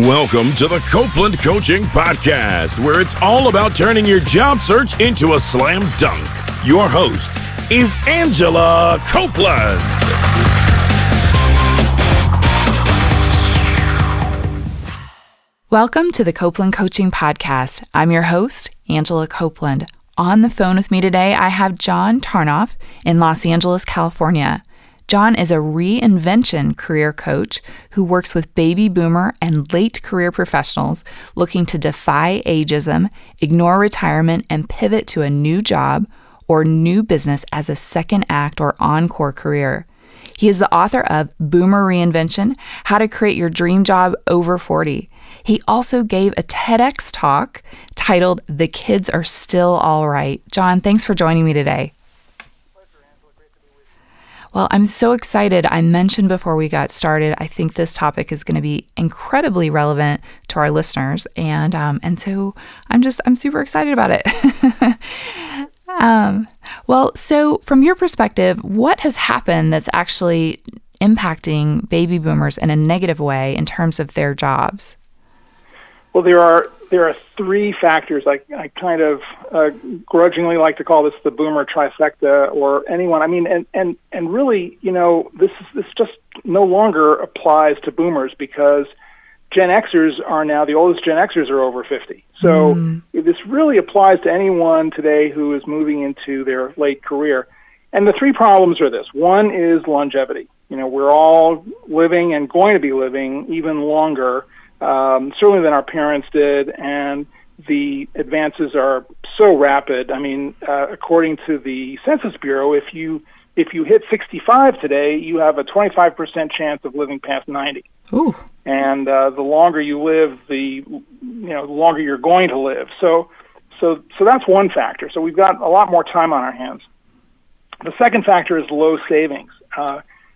Welcome to the Copeland Coaching Podcast, where it's all about turning your job search into a slam dunk. Your host is Angela Copeland. Welcome to the Copeland Coaching Podcast. I'm your host, Angela Copeland. On the phone with me today, I have John Tarnoff in Los Angeles, California. John is a Reinvention career coach who works with baby boomer and late career professionals looking to defy ageism, ignore retirement, and pivot to a new job or new business as a second act or encore career. He is the author of Boomer Reinvention, How to Create Your Dream Job Over 40. He also gave a TEDx Talk titled The Kids Are Still All Right. John, thanks for joining me today. Well, I'm so excited. I mentioned before we got started, I think this topic is going to be incredibly relevant to our listeners, and so I'm super excited about it. So from your perspective, what has happened that's actually impacting baby boomers in a negative way in terms of their jobs? Well, there are three factors. I kind of grudgingly like to call this the boomer trifecta, or anyone. I mean, and really, this just no longer applies to boomers because Gen Xers are now, the oldest Gen Xers are over 50. So this really applies to anyone today who is moving into their late career. And the three problems are this. One is longevity. We're all living and going to be living even longer, certainly than our parents did, and the advances are so rapid. I mean, according to the Census Bureau, if you hit 65 today, you have a 25% chance of living past 90. Ooh. And the longer you live, the longer you're going to live. So that's one factor. So we've got a lot more time on our hands. The second factor is low savings.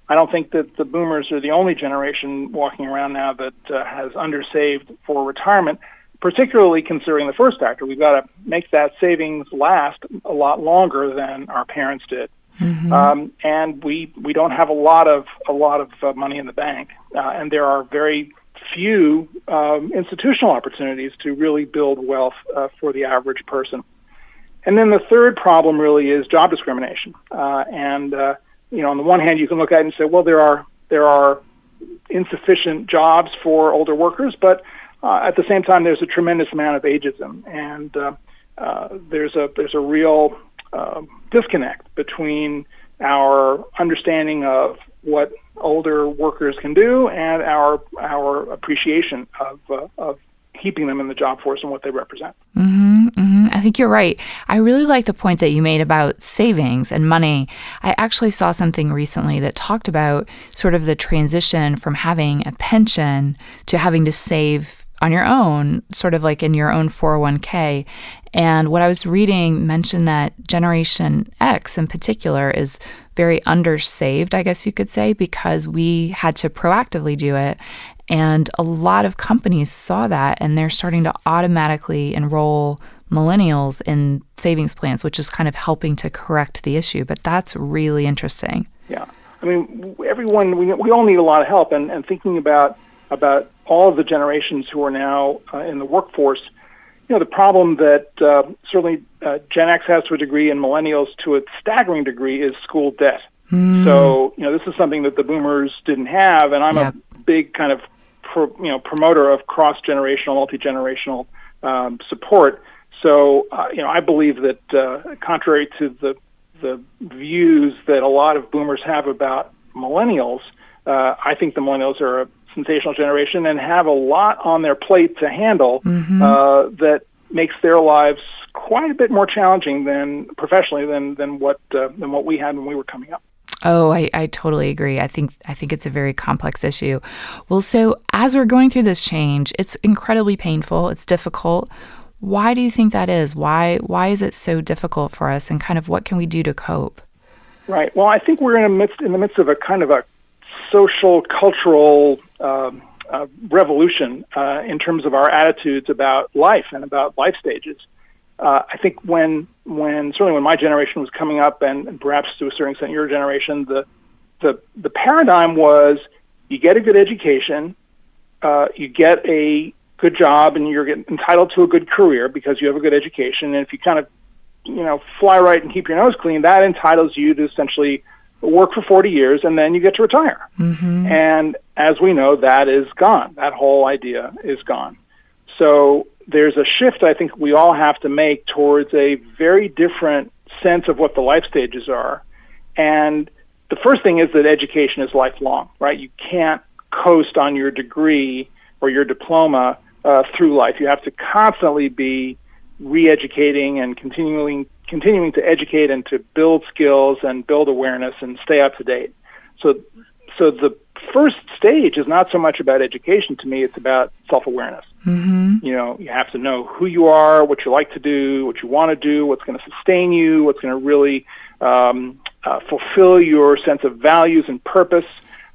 I don't think that the boomers are the only generation walking around now that has undersaved for retirement, particularly considering the first factor. We've got to make that savings last a lot longer than our parents did. Mm-hmm. And we don't have a lot of money in the bank, and there are very few institutional opportunities to really build wealth for the average person. And then the third problem really is job discrimination. On the one hand, you can look at it and say, well, there are insufficient jobs for older workers, but at the same time, there's a tremendous amount of ageism, and there's a real disconnect between our understanding of what older workers can do and our appreciation of keeping them in the job force and what they represent. Mm-hmm, mm-hmm. I think you're right. I really like the point that you made about savings and money. I actually saw something recently that talked about sort of the transition from having a pension to having to save on your own, sort of like in your own 401k. And what I was reading mentioned that Generation X in particular is very undersaved, I guess you could say, because we had to proactively do it. And a lot of companies saw that, and they're starting to automatically enroll millennials in savings plans, which is kind of helping to correct the issue. But that's really interesting. Yeah. I mean, everyone, we all need a lot of help. And thinking about all of the generations who are now in the workforce, the problem that certainly Gen X has to a degree and millennials to a staggering degree is school debt. So, this is something that the boomers didn't have, and I'm a big kind of promoter of cross-generational, multi-generational support. So, I believe that contrary to the views that a lot of boomers have about millennials, I think the millennials are a sensational generation and have a lot on their plate to handle that makes their lives quite a bit more challenging than professionally than what we had when we were coming up. Oh, I totally agree. I think it's a very complex issue. Well, so as we're going through this change, it's incredibly painful. It's difficult. Why do you think that is? Why is it so difficult for us, and kind of what can we do to cope? Right. Well, I think we're in the midst of a kind of a social, cultural revolution in terms of our attitudes about life and about life stages. I think certainly when my generation was coming up, and perhaps to a certain extent your generation, the paradigm was you get a good education, you get a good job and you're entitled to a good career because you have a good education. And if you kind of, fly right and keep your nose clean, that entitles you to essentially work for 40 years and then you get to retire. Mm-hmm. And as we know, that is gone. That whole idea is gone. So there's a shift I think we all have to make towards a very different sense of what the life stages are. And the first thing is that education is lifelong, right? You can't coast on your degree or your diploma through life. You have to constantly be re-educating and continuing to educate and to build skills and build awareness and stay up to date. So the first stage is not so much about education to me, it's about self-awareness. Mm-hmm. You have to know who you are, what you like to do, what you want to do, what's going to sustain you, what's going to really fulfill your sense of values and purpose.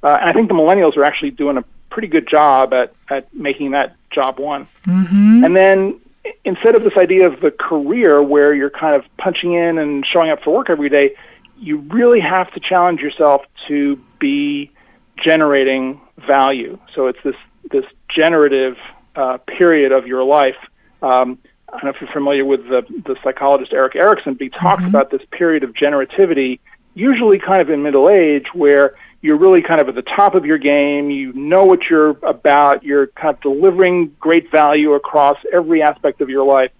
And I think the millennials are actually doing a pretty good job at making that job one. Mm-hmm. And then instead of this idea of the career where you're kind of punching in and showing up for work every day, you really have to challenge yourself to be generating value. So it's this generative period of your life. I don't know if you're familiar with the psychologist Eric Erikson, but he talks Mm-hmm. about this period of generativity, usually kind of in middle age, where you're really kind of at the top of your game, you know what you're about, you're kind of delivering great value across every aspect of your life.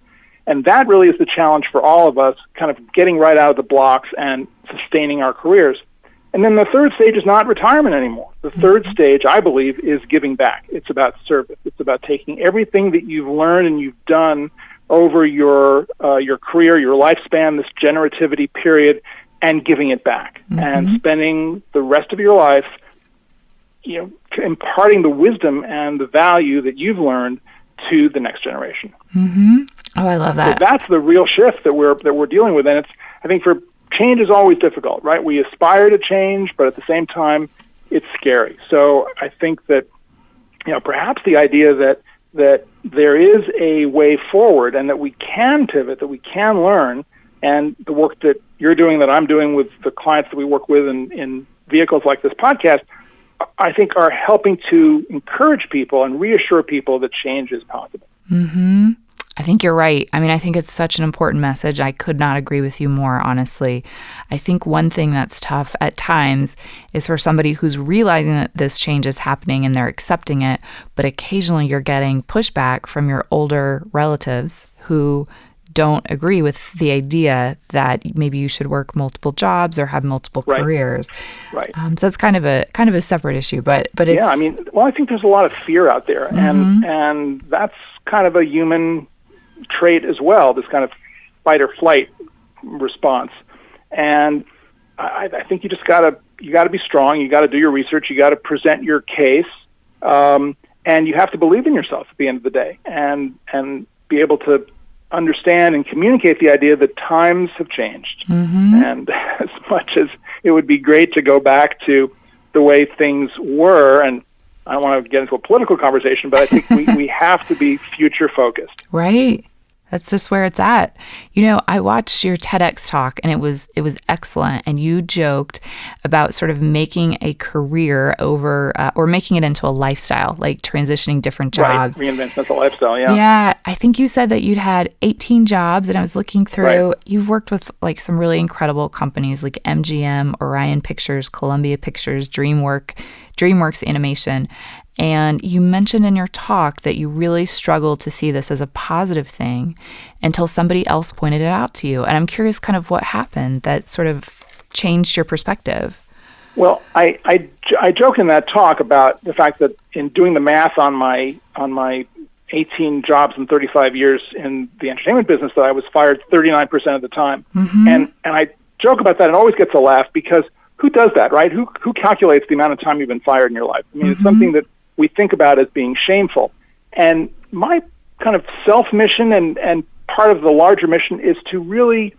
And that really is the challenge for all of us, kind of getting right out of the blocks and sustaining our careers. And then the third stage is not retirement anymore. The third stage, I believe, is giving back. It's about service. It's about taking everything that you've learned and you've done over your career, your lifespan, this generativity period, and giving it back, Mm-hmm. and spending the rest of your life, imparting the wisdom and the value that you've learned to the next generation. Mm-hmm. Oh, I love that. So that's the real shift that we're dealing with, and I think for change is always difficult, right? We aspire to change, but at the same time, it's scary. So I think that perhaps the idea that there is a way forward and that we can pivot, that we can learn, and the work that you're doing, that I'm doing with the clients that we work with in vehicles like this podcast, I think are helping to encourage people and reassure people that change is possible. Mm-hmm. I think you're right. I mean, I think it's such an important message. I could not agree with you more, honestly. I think one thing that's tough at times is for somebody who's realizing that this change is happening and they're accepting it, but occasionally you're getting pushback from your older relatives who don't agree with the idea that maybe you should work multiple jobs or have multiple Right. careers. Right. So it's kind of a separate issue, but it's... Yeah, I think there's a lot of fear out there, and that's kind of a human trait as well, this kind of fight or flight response. And I think you just gotta be strong, you gotta do your research, you gotta present your case, and you have to believe in yourself at the end of the day, and be able to understand and communicate the idea that times have changed. Mm-hmm. And as much as it would be great to go back to the way things were, and I don't want to get into a political conversation, but I think we have to be future focused. Right. That's just where it's at. I watched your TEDx talk and it was excellent. And you joked about sort of making a career over or making it into a lifestyle, like transitioning different jobs. Right. Reinvention, that's a lifestyle, yeah. Yeah. I think you said that you'd had 18 jobs, and I was looking through. Right. You've worked with like some really incredible companies like MGM, Orion Pictures, Columbia Pictures, DreamWorks Animation. And you mentioned in your talk that you really struggled to see this as a positive thing until somebody else pointed it out to you. And I'm curious kind of what happened that sort of changed your perspective. Well, I joke in that talk about the fact that in doing the math on my 18 jobs and 35 years in the entertainment business, that I was fired 39% of the time. Mm-hmm. And I joke about that. It always gets a laugh because who does that, right? Who calculates the amount of time you've been fired in your life? I mean, It's something that we think about as being shameful. And my kind of self-mission and part of the larger mission is to really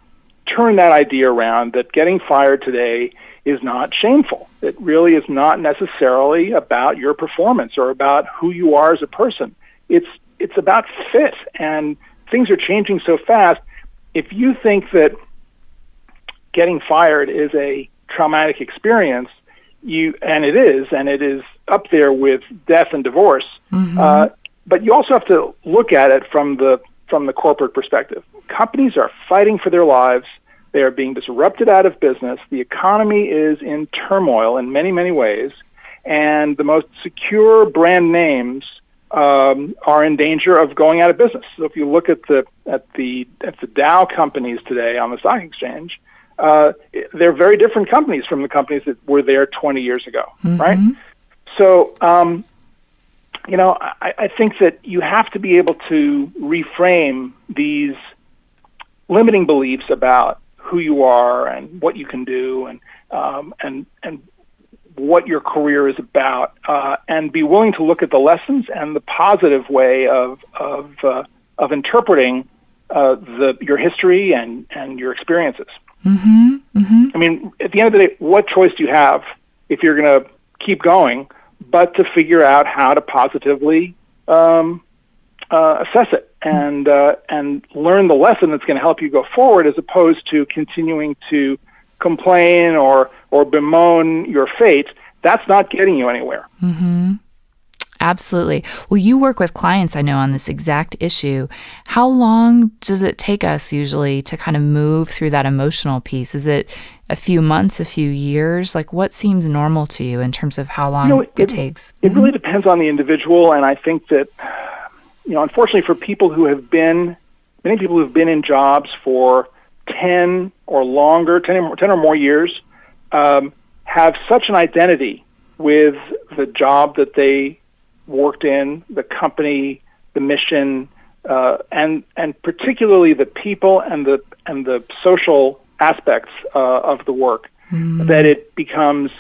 turn that idea around, that getting fired today is not shameful. It really is not necessarily about your performance or about who you are as a person. It's about fit, and things are changing so fast. If you think that getting fired is a traumatic experience, and it is up there with death and divorce. But you also have to look at it from the corporate perspective. Companies are fighting for their lives. They are being disrupted out of business. The economy is in turmoil in many, many ways, and the most secure brand names are in danger of going out of business. So if you look at the Dow companies today on the stock exchange, they're very different companies from the companies that were there 20 years ago, right? So, I think that you have to be able to reframe these limiting beliefs about who you are and what you can do and what your career is about, and be willing to look at the lessons and the positive way of interpreting your history and your experiences. I mean, at the end of the day, what choice do you have if you're going to keep going, but to figure out how to positively assess it and learn the lesson that's going to help you go forward, as opposed to continuing to complain or bemoan your fate. That's not getting you anywhere. Absolutely. Well, you work with clients, I know, on this exact issue. How long does it take us usually to kind of move through that emotional piece? Is it a few months, a few years? Like, what seems normal to you in terms of how long it takes? It really depends on the individual, and I think that, unfortunately for many people who've been in jobs for 10 or more years, have such an identity with the job that they worked in, the company, the mission, and particularly the people and the social aspects of the work, that it becomes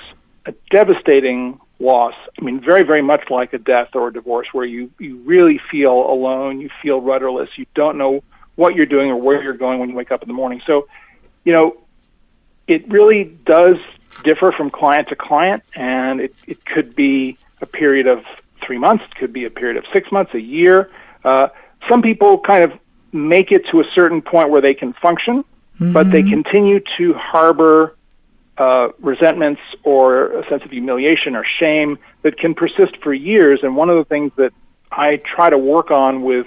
a devastating loss. I mean, very, very much like a death or a divorce, where you really feel alone, you feel rudderless, you don't know what you're doing or where you're going when you wake up in the morning. So, it really does differ from client to client, and it could be a period of 3 months, it could be a period of 6 months, a year. Some people kind of make it to a certain point where they can function, but they continue to harbor resentments or a sense of humiliation or shame that can persist for years. And one of the things that I try to work on with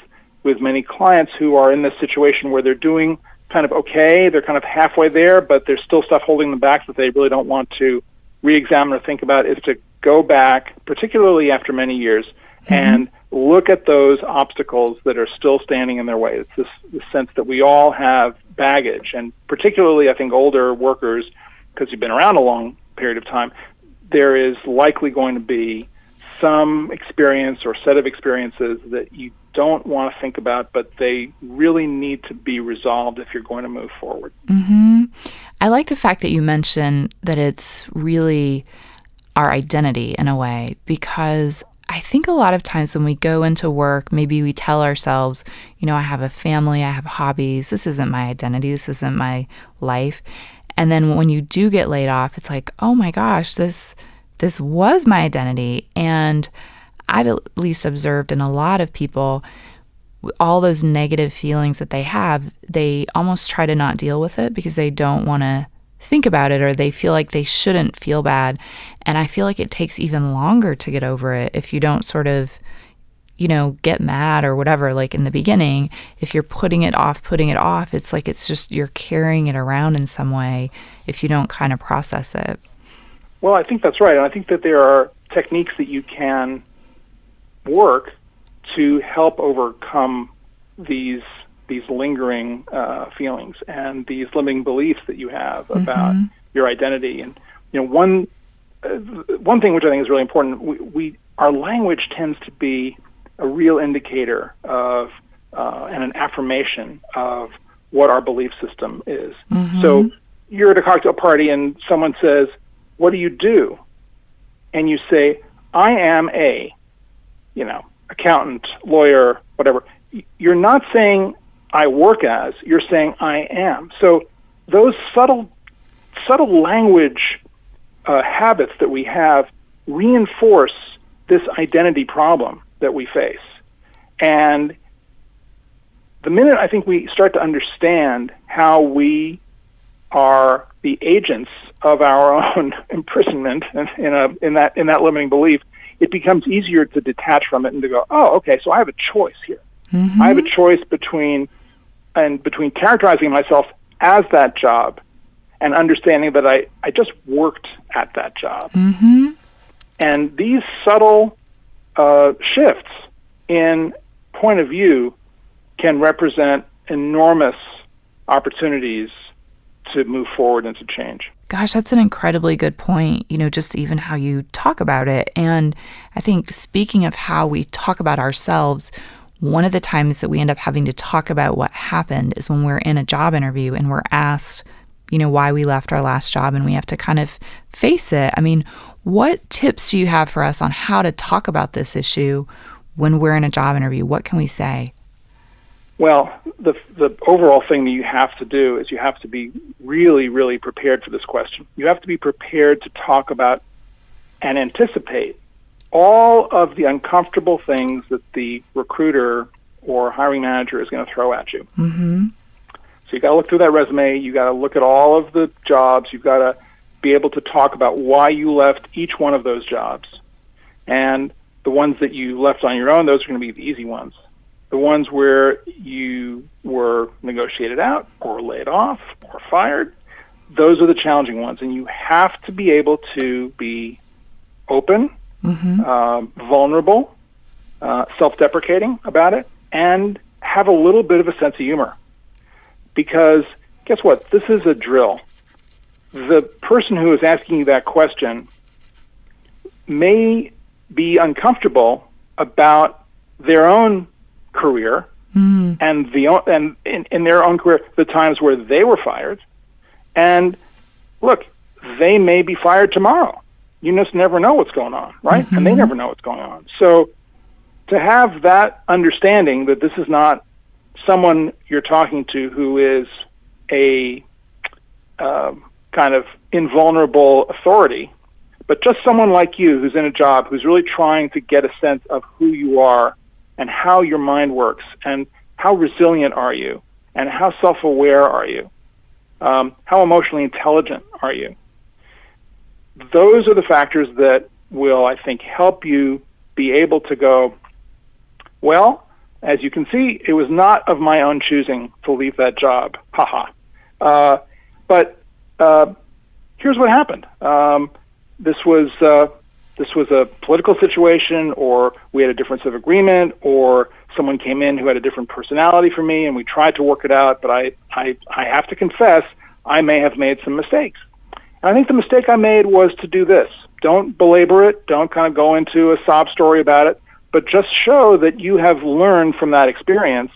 many clients who are in this situation where they're doing kind of okay, they're kind of halfway there, but there's still stuff holding them back that they really don't want to re-examine or think about, is to go back, particularly after many years, and look at those obstacles that are still standing in their way. It's this sense that we all have baggage, and particularly I think older workers, because you've been around a long period of time, there is likely going to be some experience or set of experiences that you don't want to think about, but they really need to be resolved if you're going to move forward. I like the fact that you mentioned that it's really our identity in a way, because I think a lot of times when we go into work, maybe we tell ourselves, I have a family, I have hobbies, this isn't my identity, this isn't my life. And then when you do get laid off, it's like, oh my gosh, this was my identity. And I've at least observed in a lot of people, all those negative feelings that they have, they almost try to not deal with it because they don't want to think about it, or they feel like they shouldn't feel bad. And I feel like it takes even longer to get over it if you don't sort of, get mad or whatever, like in the beginning. If you're putting it off, it's like it's just you're carrying it around in some way if you don't kind of process it. Well, I think that's right. And I think that there are techniques that you can work to help overcome these lingering feelings and these limiting beliefs that you have about your identity. And one thing which I think is really important, our language tends to be a real indicator of and an affirmation of what our belief system is. So you're at a cocktail party and someone says, "What do you do?" And you say, "I am a, accountant, lawyer, whatever." You're not saying "I work as," you're saying "I am." So those subtle language habits that we have reinforce this identity problem that we face. And the minute I think we start to understand how we are the agents of our own imprisonment in that limiting belief, it becomes easier to detach from it and to go, oh, okay, so I have a choice here. Mm-hmm. I have a choice between characterizing myself as that job and understanding that I just worked at that job. Mm-hmm. And these subtle shifts in point of view can represent enormous opportunities to move forward and to change. Gosh, that's an incredibly good point, just even how you talk about it. And I think speaking of how we talk about ourselves, one of the times that we end up having to talk about what happened is when we're in a job interview and we're asked, why we left our last job, and we have to kind of face it. I mean, what tips do you have for us on how to talk about this issue when we're in a job interview? What can we say? Well, the overall thing that you have to do is you have to be really, really prepared for this question. You have to be prepared to talk about and anticipate all of the uncomfortable things that the recruiter or hiring manager is going to throw at you. Mm-hmm. So you got to look through that resume. You got to look at all of the jobs. You've got to be able to talk about why you left each one of those jobs. And the ones that you left on your own, those are going to be the easy ones. The ones where you were negotiated out or laid off or fired, those are the challenging ones. And you have to be able to be open, vulnerable, self-deprecating about it, and have a little bit of a sense of humor. Because guess what? This is a drill. The person who is asking you that question may be uncomfortable about their own career and in their own career, the times where they were fired. And look, they may be fired tomorrow. You just never know what's going on, right? And they never know what's going on. So to have that understanding that this is not someone you're talking to who is a kind of invulnerable authority, but just someone like you who's in a job, who's really trying to get a sense of who you are and how your mind works and how resilient are you and how self-aware are you, how emotionally intelligent are you. Those are the factors that will, I think, help you be able to go, well, as you can see, it was not of my own choosing to leave that job. But here's what happened. This was a political situation, or we had a difference of agreement, or someone came in who had a different personality from me, and we tried to work it out. But I have to confess, I may have made some mistakes. And I think the mistake I made was to do this. Don't belabor it. Don't kind of go into a sob story about it, but just show that you have learned from that experience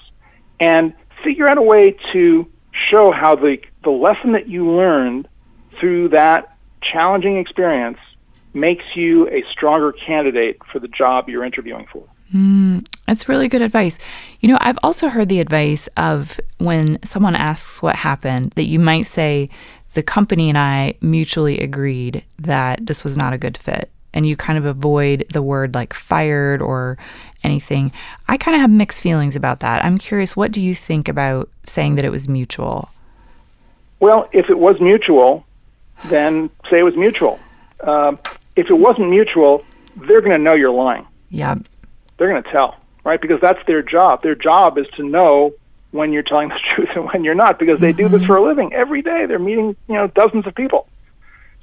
and figure out a way to show how the lesson that you learned through that challenging experience makes you a stronger candidate for the job you're interviewing for. That's really good advice. I've also heard the advice of when someone asks what happened, that you might say, the company and I mutually agreed that this was not a good fit. And you kind of avoid the word like fired or anything. I kind of have mixed feelings about that. I'm curious, what do you think about saying that it was mutual? Well, if it was mutual, then say it was mutual. If it wasn't mutual, they're going to know you're lying. Yeah. They're going to tell, right? Because that's their job. Their job is to know when you're telling the truth and when you're not, because they do this for a living every day. They're meeting, dozens of people.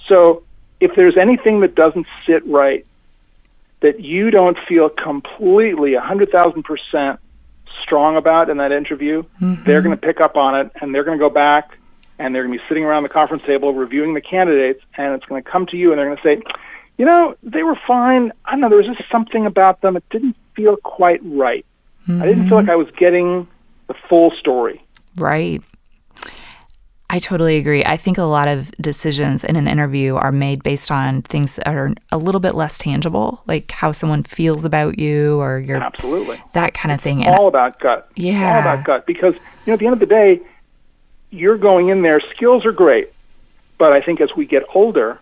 So if there's anything that doesn't sit right, that you don't feel completely 100,000% strong about in that interview, they're going to pick up on it, and they're going to go back, and they're going to be sitting around the conference table reviewing the candidates, and it's going to come to you, and they're going to say, they were fine. I don't know, there was just something about them. It didn't feel quite right. I didn't feel like I was getting the full story. Right. I totally agree. I think a lot of decisions in an interview are made based on things that are a little bit less tangible, like how someone feels about you or your Absolutely. That kind of thing. All about gut. Yeah. All about gut. Because, at the end of the day, you're going in there, skills are great, but I think as we get older,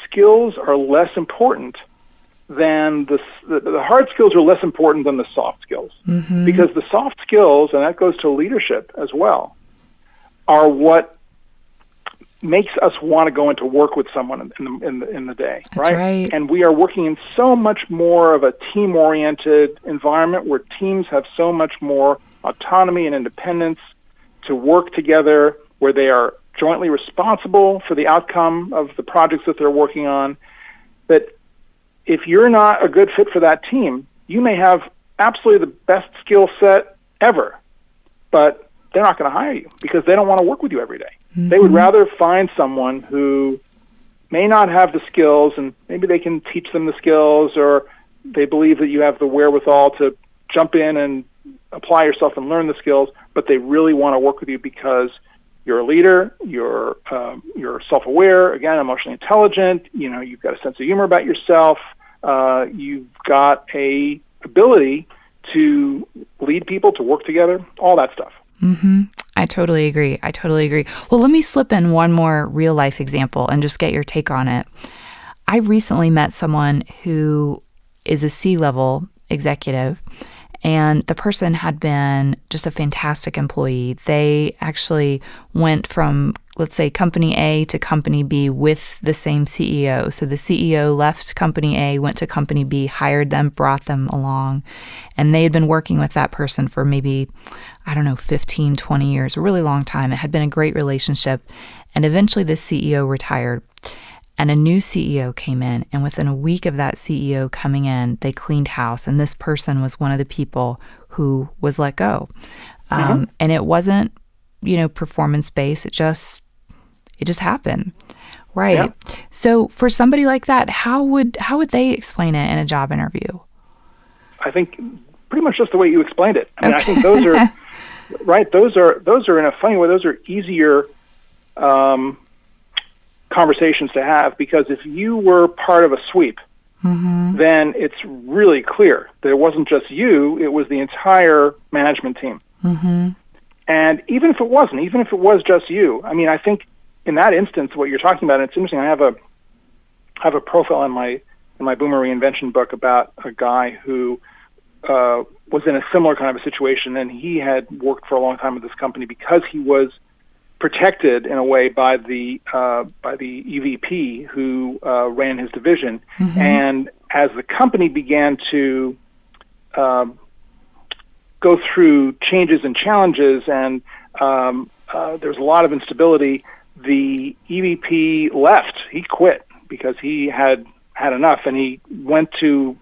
skills are less important than the hard skills are less important than the soft skills. Because the soft skills, and that goes to leadership as well, are what makes us want to go into work with someone in the day, That's right? And we are working in so much more of a team-oriented environment where teams have so much more autonomy and independence to work together, where they are jointly responsible for the outcome of the projects that they're working on, that if you're not a good fit for that team, you may have absolutely the best skill set ever, but they're not going to hire you because they don't want to work with you every day. Mm-hmm. They would rather find someone who may not have the skills, and maybe they can teach them the skills, or they believe that you have the wherewithal to jump in and apply yourself and learn the skills, but they really want to work with you because you're a leader, you're self-aware, again, emotionally intelligent, you've got a sense of humor about yourself, you've got a ability to lead people, to work together, all that stuff. Mm-hmm. I totally agree. Well, let me slip in one more real life example and just get your take on it. I recently met someone who is a C-level executive, and the person had been just a fantastic employee. They actually went from, let's say, company A to company B with the same CEO. So the CEO left company A, went to company B, hired them, brought them along. And they had been working with that person for maybe, 15, 20 years, a really long time. It had been a great relationship. And eventually the CEO retired. And a new CEO came in, and within a week of that CEO coming in, they cleaned house. And this person was one of the people who was let go. And it wasn't, performance-based. It just happened. Right. Yeah. So for somebody like that, how would they explain it in a job interview? I think pretty much just the way you explained it. I mean, I think those are right. Those are in a funny way. Those are easier conversations to have, because if you were part of a sweep, then it's really clear that it wasn't just you; it was the entire management team. And even if it was just you, I mean, I think in that instance, what you're talking about, and it's interesting. I have a profile in my Boomer Reinvention book about a guy who was in a similar kind of a situation, and he had worked for a long time with this company because he was protected in a way by the EVP who ran his division. And as the company began to go through changes and challenges, and there was a lot of instability, the EVP left. He quit because he had enough, and he went to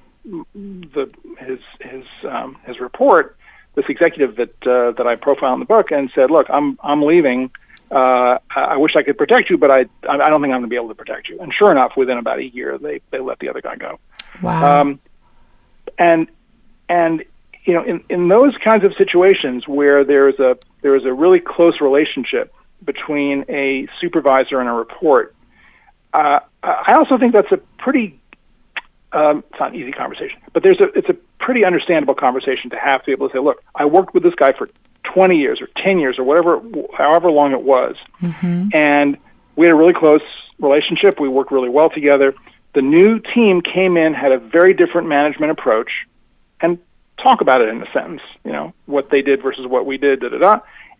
his report, this executive that I profile in the book, and said, "Look, I'm leaving. I wish I could protect you, but I don't think I'm going to be able to protect you." And sure enough, within about a year, they let the other guy go. Wow. And in those kinds of situations where there is a really close relationship between a supervisor and a report, I also think that's a pretty it's not an easy conversation, but it's a pretty understandable conversation to have, to be able to say, "Look, I worked with this guy for 20 years or 10 years or however long it was. And we had a really close relationship. We worked really well together. The new team came in, had a very different management approach, and talk about it in a sentence, what they did versus what we did,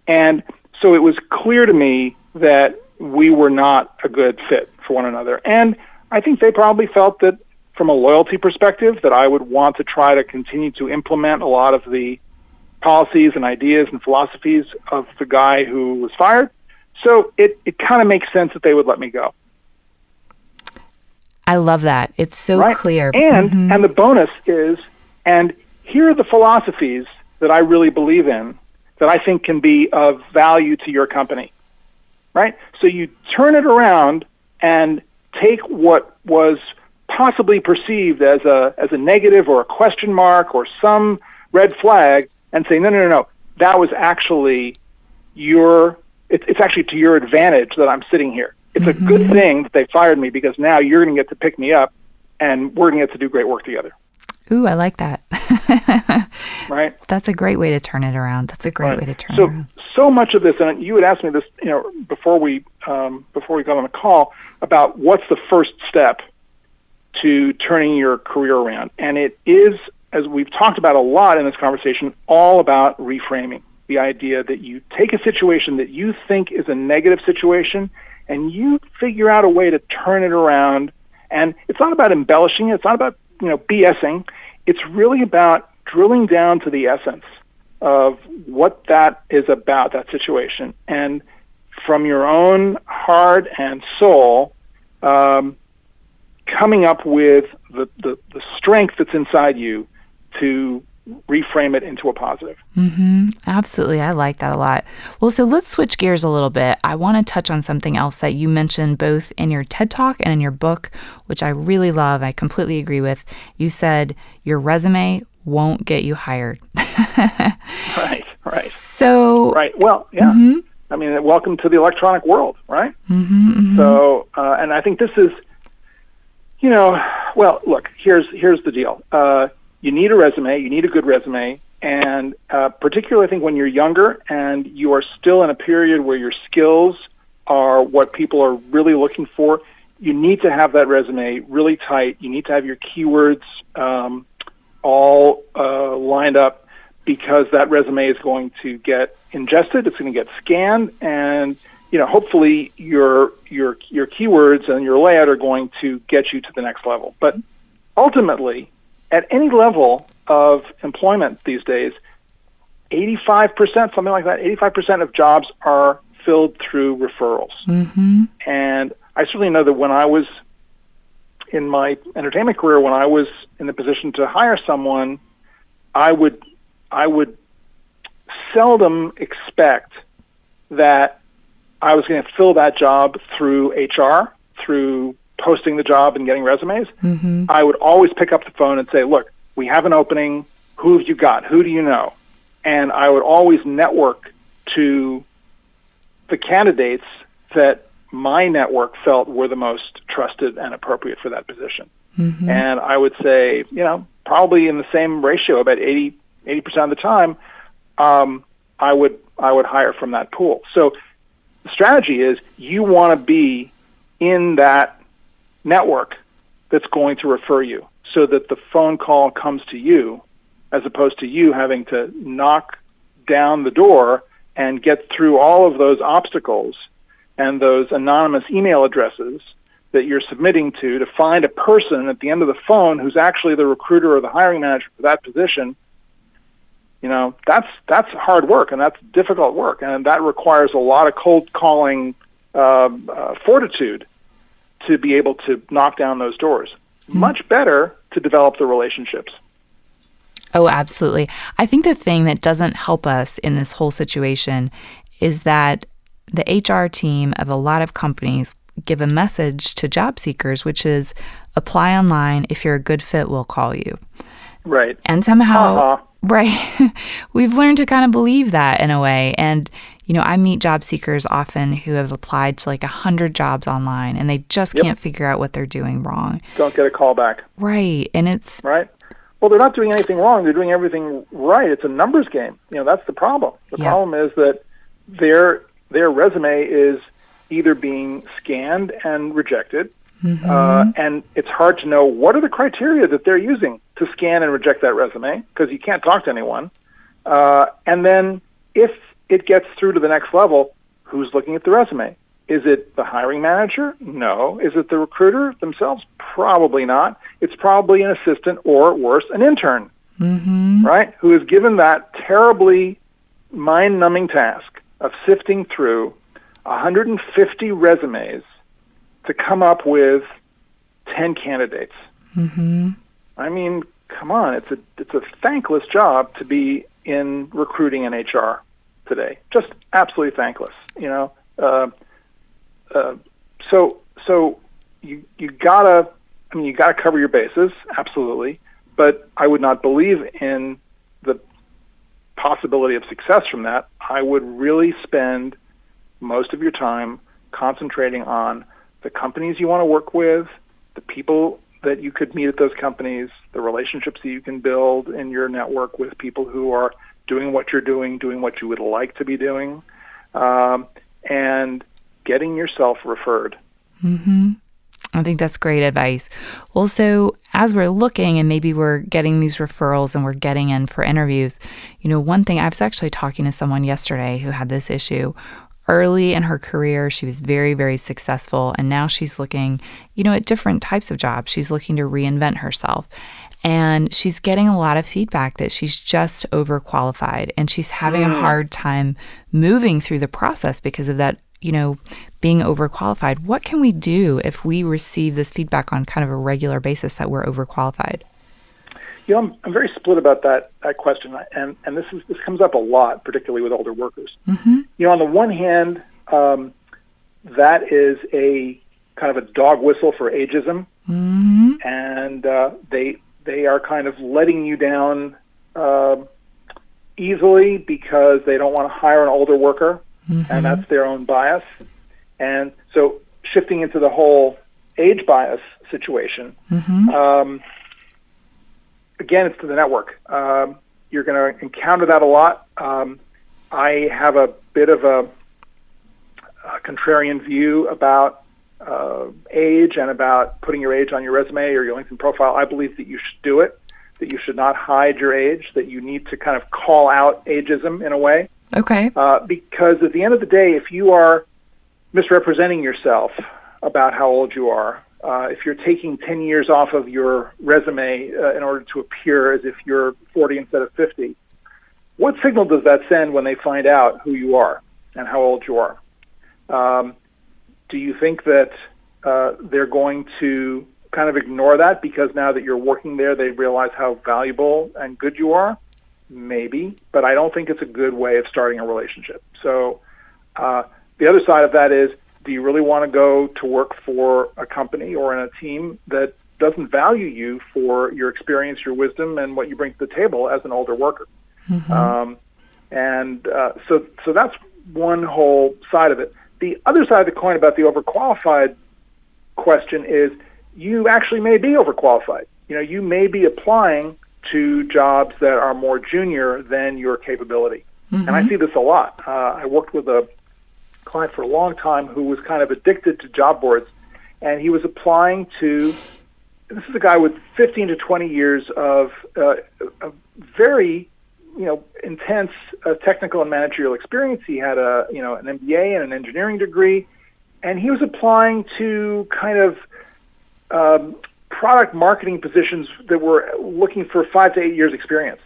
And so it was clear to me that we were not a good fit for one another. And I think they probably felt that from a loyalty perspective, that I would want to try to continue to implement a lot of the policies and ideas and philosophies of the guy who was fired. So it kind of makes sense that they would let me go. I love that. It's so clear. And and the bonus is, and here are the philosophies that I really believe in, that I think can be of value to your company. Right? So you turn it around and take what was possibly perceived as a negative or a question mark or some red flag, and say, no, that was actually it's actually to your advantage that I'm sitting here. It's a good thing that they fired me, because now you're going to get to pick me up, and we're going to get to do great work together. Ooh, I like that. Right? That's a great way to turn it around. So much of this, and you had asked me this, before we got on the call, about what's the first step to turning your career around. And it is, as we've talked about a lot in this conversation, all about reframing. The idea that you take a situation that you think is a negative situation and you figure out a way to turn it around. And it's not about embellishing it. It's not about, BSing. It's really about drilling down to the essence of what that is about, that situation. And from your own heart and soul, coming up with the strength that's inside you to reframe it into a positive. Mm-hmm. Absolutely. I like that a lot. Well, so let's switch gears a little bit. I want to touch on something else that you mentioned both in your TED Talk and in your book, which I really love. I completely agree with. You said your resume won't get you hired. Right. So, right. Well, yeah. Mm-hmm. I mean, welcome to the electronic world, right? Mm-hmm, mm-hmm. So, and I think this is, well, look, here's the deal. You need a resume. You need a good resume. And particularly, I think, when you're younger and you are still in a period where your skills are what people are really looking for, you need to have that resume really tight. You need to have your keywords all lined up, because that resume is going to get ingested. It's going to get scanned, and hopefully your keywords and your layout are going to get you to the next level. But ultimately, at any level of employment these days, 85%, something like that, 85% of jobs are filled through referrals. Mm-hmm. And I certainly know that when I was in my entertainment career, when I was in the position to hire someone, I would seldom expect that I was going to fill that job through HR, through posting the job and getting resumes. Mm-hmm. I would always pick up the phone and say, look, we have an opening. Who have you got? Who do you know? And I would always network to the candidates that my network felt were the most trusted and appropriate for that position. Mm-hmm. And I would say, probably in the same ratio, about 80% of the time, I would hire from that pool. So the strategy is you want to be in that network that's going to refer you, so that the phone call comes to you, as opposed to you having to knock down the door and get through all of those obstacles and those anonymous email addresses that you're submitting to find a person at the end of the phone who's actually the recruiter or the hiring manager for that position. That's hard work, and that's difficult work, and that requires a lot of cold calling fortitude to be able to knock down those doors. Mm-hmm. Much better to develop the relationships. Oh, absolutely. I think the thing that doesn't help us in this whole situation is that the HR team of a lot of companies give a message to job seekers, which is apply online. If you're a good fit, we'll call you. Right. And somehow, right, we've learned to kind of believe that in a way. And, I meet job seekers often who have applied to 100 jobs online, and they just can't figure out what they're doing wrong. Don't get a call back. Right. And it's... Right. Well, they're not doing anything wrong. They're doing everything right. It's a numbers game. That's the problem. The problem is that their resume is either being scanned and rejected, and it's hard to know what are the criteria that they're using to scan and reject that resume, because you can't talk to anyone. And then if it gets through to the next level, who's looking at the resume? Is it the hiring manager? No. Is it the recruiter themselves? Probably not. It's probably an assistant, or worse, an intern, right? Who is given that terribly mind-numbing task of sifting through 150 resumes to come up with 10 candidates. Mm-hmm. I mean, come on, it's a thankless job to be in recruiting and HR today. Just absolutely thankless. So you gotta cover your bases, absolutely. But I would not believe in the possibility of success from that. I would really spend most of your time concentrating on the companies you want to work with, the people that you could meet at those companies, the relationships that you can build in your network with people who are doing what you're doing what you would like to be doing, and getting yourself referred. Mm-hmm. I think that's great advice. Well, so as we're looking and maybe we're getting these referrals and we're getting in for interviews, one thing, I was actually talking to someone yesterday who had this issue. early in her career, she was very, very successful. And now she's looking, at different types of jobs. She's looking to reinvent herself. And she's getting a lot of feedback that she's just overqualified. And she's having a hard time moving through the process because of that, being overqualified. What can we do if we receive this feedback on kind of a regular basis that we're overqualified? I'm very split about that question, and this comes up a lot, particularly with older workers. Mm-hmm. On the one hand, that is a kind of a dog whistle for ageism, mm-hmm. and they are kind of letting you down easily because they don't want to hire an older worker, mm-hmm. and that's their own bias. And so shifting into the whole age bias situation, mm-hmm. Again, it's to the network. You're going to encounter that a lot. I have a bit of a contrarian view about age and about putting your age on your resume or your LinkedIn profile. I believe that you should do it, that you should not hide your age, that you need to kind of call out ageism in a way. Okay. Because at the end of the day, if you are misrepresenting yourself about how old you are, if you're taking 10 years off of your resume in order to appear as if you're 40 instead of 50, what signal does that send when they find out who you are and how old you are? Do you think that they're going to kind of ignore that because now that you're working there, they realize how valuable and good you are? Maybe, but I don't think it's a good way of starting a relationship. So the other side of that is, do you really want to go to work for a company or in a team that doesn't value you for your experience, your wisdom, and what you bring to the table as an older worker? Mm-hmm. So that's one whole side of it. The other side of the coin about the overqualified question is you actually may be overqualified. You may be applying to jobs that are more junior than your capability. Mm-hmm. And I see this a lot. I worked with a client for a long time who was kind of addicted to job boards, and he was applying to, this is a guy with 15 to 20 years of a very, intense technical and managerial experience. He had an MBA and an engineering degree, and he was applying to kind of product marketing positions that were looking for 5 to 8 years experience.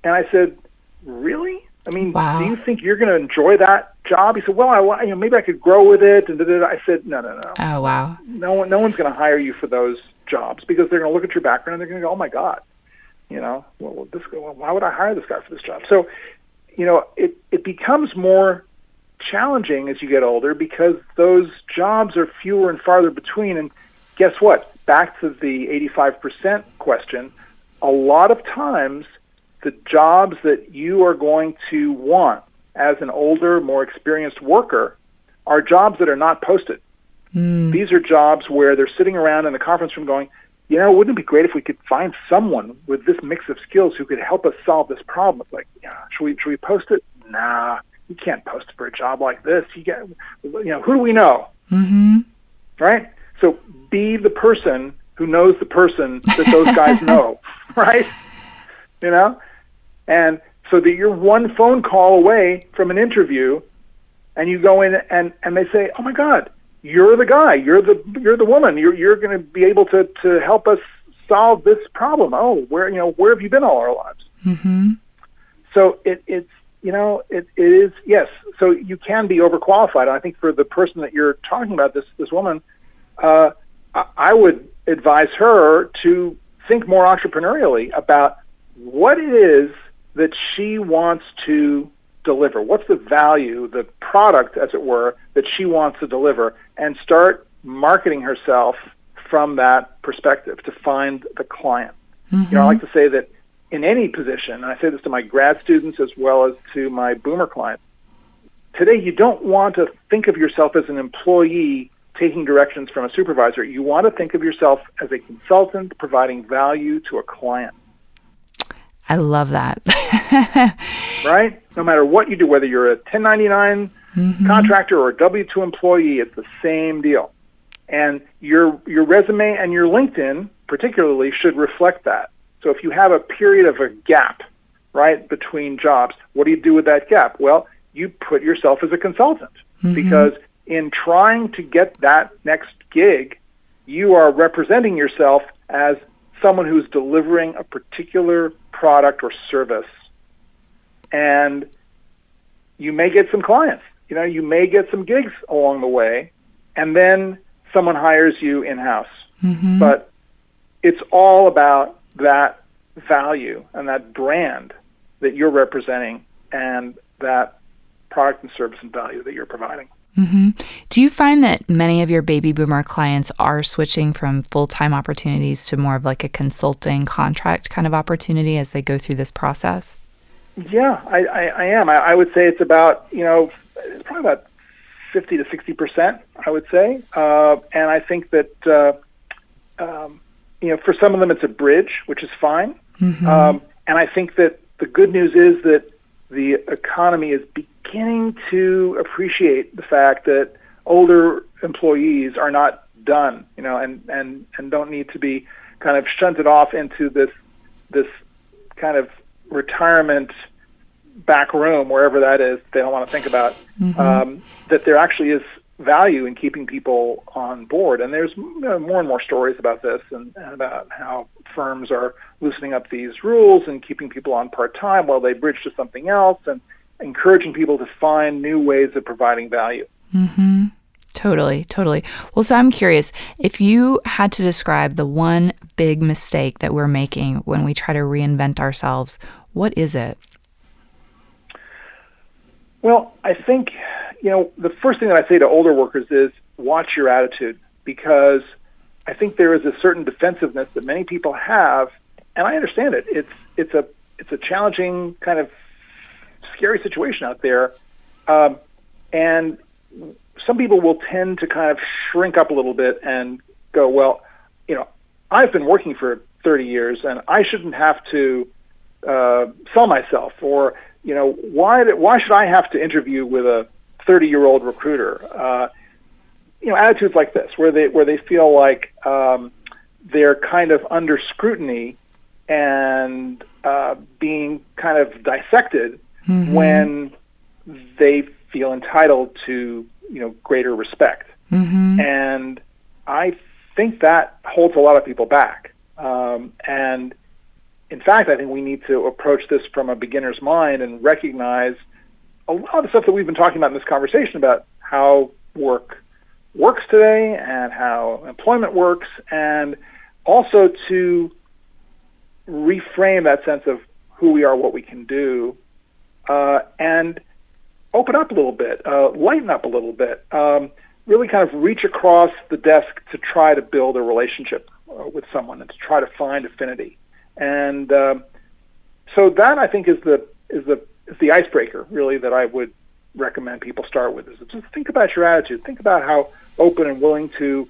And I said, really? I mean, wow. Do you think you're going to enjoy that job? He said, well, maybe I could grow with it. And I said, no. Oh, wow. No one's going to hire you for those jobs because they're going to look at your background and they're going to go, oh my God, why would I hire this guy for this job? So, it becomes more challenging as you get older because those jobs are fewer and farther between. And guess what? Back to the 85% question, a lot of times the jobs that you are going to want as an older, more experienced worker are jobs that are not posted. Mm. These are jobs where they're sitting around in the conference room going, wouldn't it be great if we could find someone with this mix of skills who could help us solve this problem? It's like, should we post it? Nah, you can't post it for a job like this. Who do we know? Mm-hmm. Right? So be the person who knows the person that those guys know, right? And so that you're one phone call away from an interview, and you go in and they say, oh my God, you're the guy, you're the woman, you're going to be able to help us solve this problem. Oh, where have you been all our lives? Mm-hmm. So it is, yes. So you can be overqualified. And I think for the person that you're talking about, this woman, I would advise her to think more entrepreneurially about what it is that she wants to deliver. What's the value, the product, as it were, that she wants to deliver, and start marketing herself from that perspective to find the client. Mm-hmm. I like to say that in any position, and I say this to my grad students as well as to my boomer clients, today you don't want to think of yourself as an employee taking directions from a supervisor. You want to think of yourself as a consultant providing value to a client. I love that. Right? No matter what you do, whether you're a 1099 mm-hmm. contractor or a W-2 employee, it's the same deal. And your resume and your LinkedIn particularly should reflect that. So if you have a period of a gap, right, between jobs, what do you do with that gap? Well, you put yourself as a consultant. because in trying to get that next gig, you are representing yourself as someone who's delivering a particular product or service. And you may get some clients, you may get some gigs along the way, and then someone hires you in-house. But it's all about that value and that brand that you're representing and that product and service and value that you're providing. Do you find that many of your baby boomer clients are switching from full-time opportunities to more of like a consulting contract kind of opportunity as they go through this process? Yeah, I am. I would say it's about, it's probably about 50 to 60%, I would say. And I think that, for some of them it's a bridge, which is fine. And I think that the good news is that the economy is beginning to appreciate the fact that older employees are not done, and don't need to be kind of shunted off into this kind of retirement back room, wherever that is, they don't want to think about, that there actually is value in keeping people on board. And there's more and more stories about this and about how firms are loosening up these rules and keeping people on part-time while they bridge to something else and encouraging people to find new ways of providing value. Totally. Well, so I'm curious, if you had to describe the one big mistake that we're making when we try to reinvent ourselves, what is it? Well, I think, the first thing that I say to older workers is watch your attitude, because I think there is a certain defensiveness that many people have, and I understand it. It's a challenging, kind of scary situation out there, and some people will tend to kind of shrink up a little bit and go, well, I've been working for 30 years, and I shouldn't have to sell myself, or why should I have to interview with a 30-year-old recruiter? Attitudes like this, where they feel like they're kind of under scrutiny and being kind of dissected when they feel entitled to greater respect. And I think that holds a lot of people back. And in fact, I think we need to approach this from a beginner's mind and recognize a lot of the stuff that we've been talking about in this conversation about how work works today and how employment works, and also to reframe that sense of who we are, what we can do, and open up a little bit, lighten up a little bit, really kind of reach across the desk to try to build a relationship with someone and to try to find affinity. And so that, I think, is the icebreaker, really, that I would recommend people start with. Is just think about your attitude. Think about how open and willing to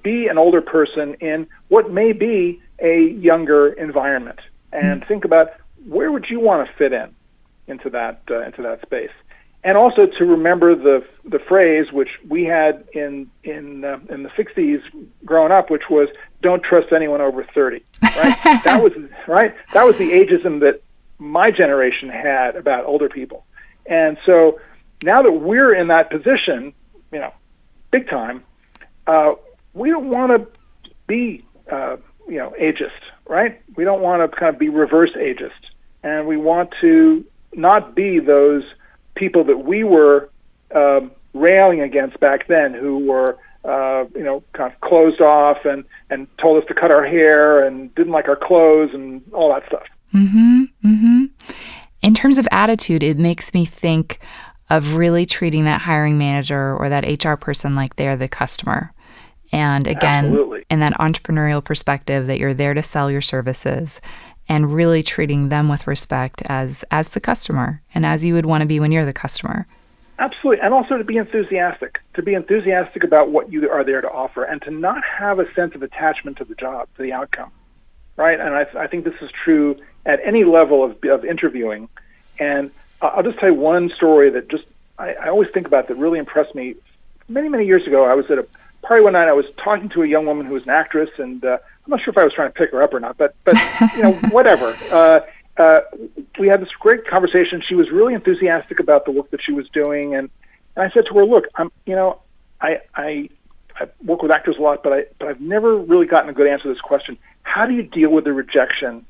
be an older person in what may be a younger environment, and think about where would you want to fit into that space. And also to remember the phrase which we had in the 60s growing up, which was "Don't trust anyone over 30." Right? That was the ageism that my generation had about older people. And so now that we're in that position, big time, we don't want to be ageist, right? We don't want to kind of be reverse ageist, and we want to not be those people that we were railing against back then, who were kind of closed off and told us to cut our hair and didn't like our clothes and all that stuff. In terms of attitude, it makes me think of really treating that hiring manager or that HR person like they're the customer. And again, Absolutely. In that entrepreneurial perspective, that you're there to sell your services, and really treating them with respect as the customer and as you would want to be when you're the customer. Absolutely. And also to be enthusiastic about what you are there to offer, and to not have a sense of attachment to the job, to the outcome, right? And I think this is true at any level of interviewing. And I'll just tell you one story that I always think about that really impressed me. Many, many years ago, I was at a party one night. I was talking to a young woman who was an actress, and I'm not sure if I was trying to pick her up or not, but whatever. we had this great conversation. She was really enthusiastic about the work that she was doing, and I said to her, "Look, I work with actors a lot, but I've never really gotten a good answer to this question. How do you deal with the rejection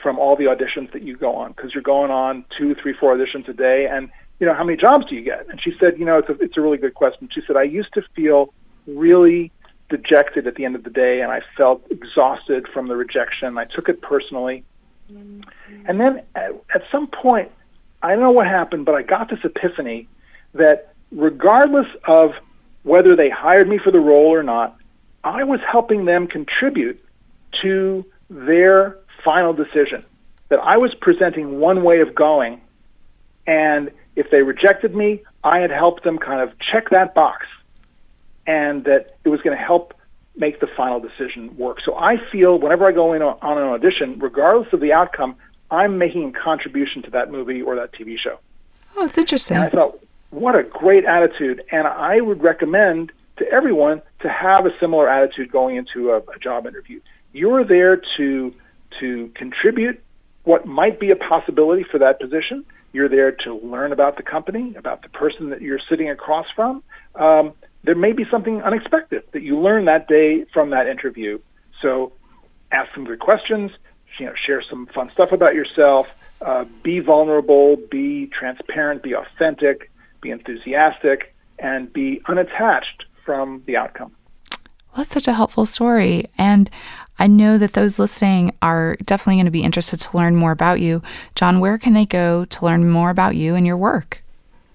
from all the auditions that you go on? Because you're going on 2, 3, 4 auditions a day, and how many jobs do you get?" And she said, it's a really good question. She said, "I used to feel really dejected at the end of the day, and I felt exhausted from the rejection. I took it personally. And then at some point, I don't know what happened, but I got this epiphany that regardless of whether they hired me for the role or not, I was helping them contribute to their final decision, that I was presenting one way of going, and if they rejected me, I had helped them kind of check that box, and that it was going to help make the final decision work. So I feel whenever I go in on an audition, regardless of the outcome, I'm making a contribution to that movie or that TV show. Oh, it's interesting. And I thought, what a great attitude. And I would recommend to everyone to have a similar attitude going into a job interview. You're there to contribute what might be a possibility for that position. You're there to learn about the company, about the person that you're sitting across from. There may be something unexpected that you learn that day from that interview. So ask some good questions, share some fun stuff about yourself, be vulnerable, be transparent, be authentic, be enthusiastic, and be unattached from the outcome. Well, that's such a helpful story. And I know that those listening are definitely going to be interested to learn more about you. John, where can they go to learn more about you and your work?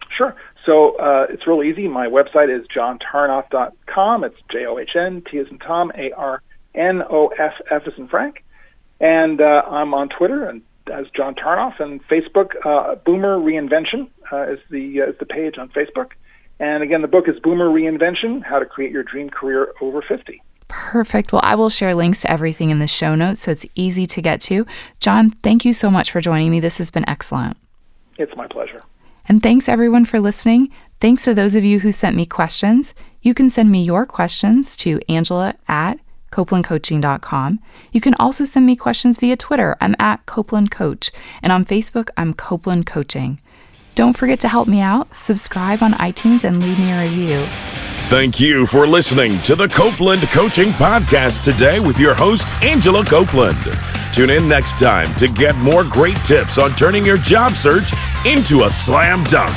Sure. So it's real easy. My website is johntarnoff.com. It's John, T as in Tom, Arnoff as in Frank. And I'm on Twitter and as John Tarnoff, and Facebook, Boomer Reinvention is the page on Facebook. And again, the book is Boomer Reinvention, How to Create Your Dream Career Over 50. Perfect. Well, I will share links to everything in the show notes so it's easy to get to. John, thank you so much for joining me. This has been excellent. It's my pleasure. And thanks everyone for listening. Thanks to those of you who sent me questions. You can send me your questions to Angela@CopelandCoaching.com. You can also send me questions via Twitter. I'm @CopelandCoach. And on Facebook, I'm Copeland Coaching. Don't forget to help me out. Subscribe on iTunes and leave me a review. Thank you for listening to the Copeland Coaching Podcast today with your host, Angela Copeland. Tune in next time to get more great tips on turning your job search into a slam dunk.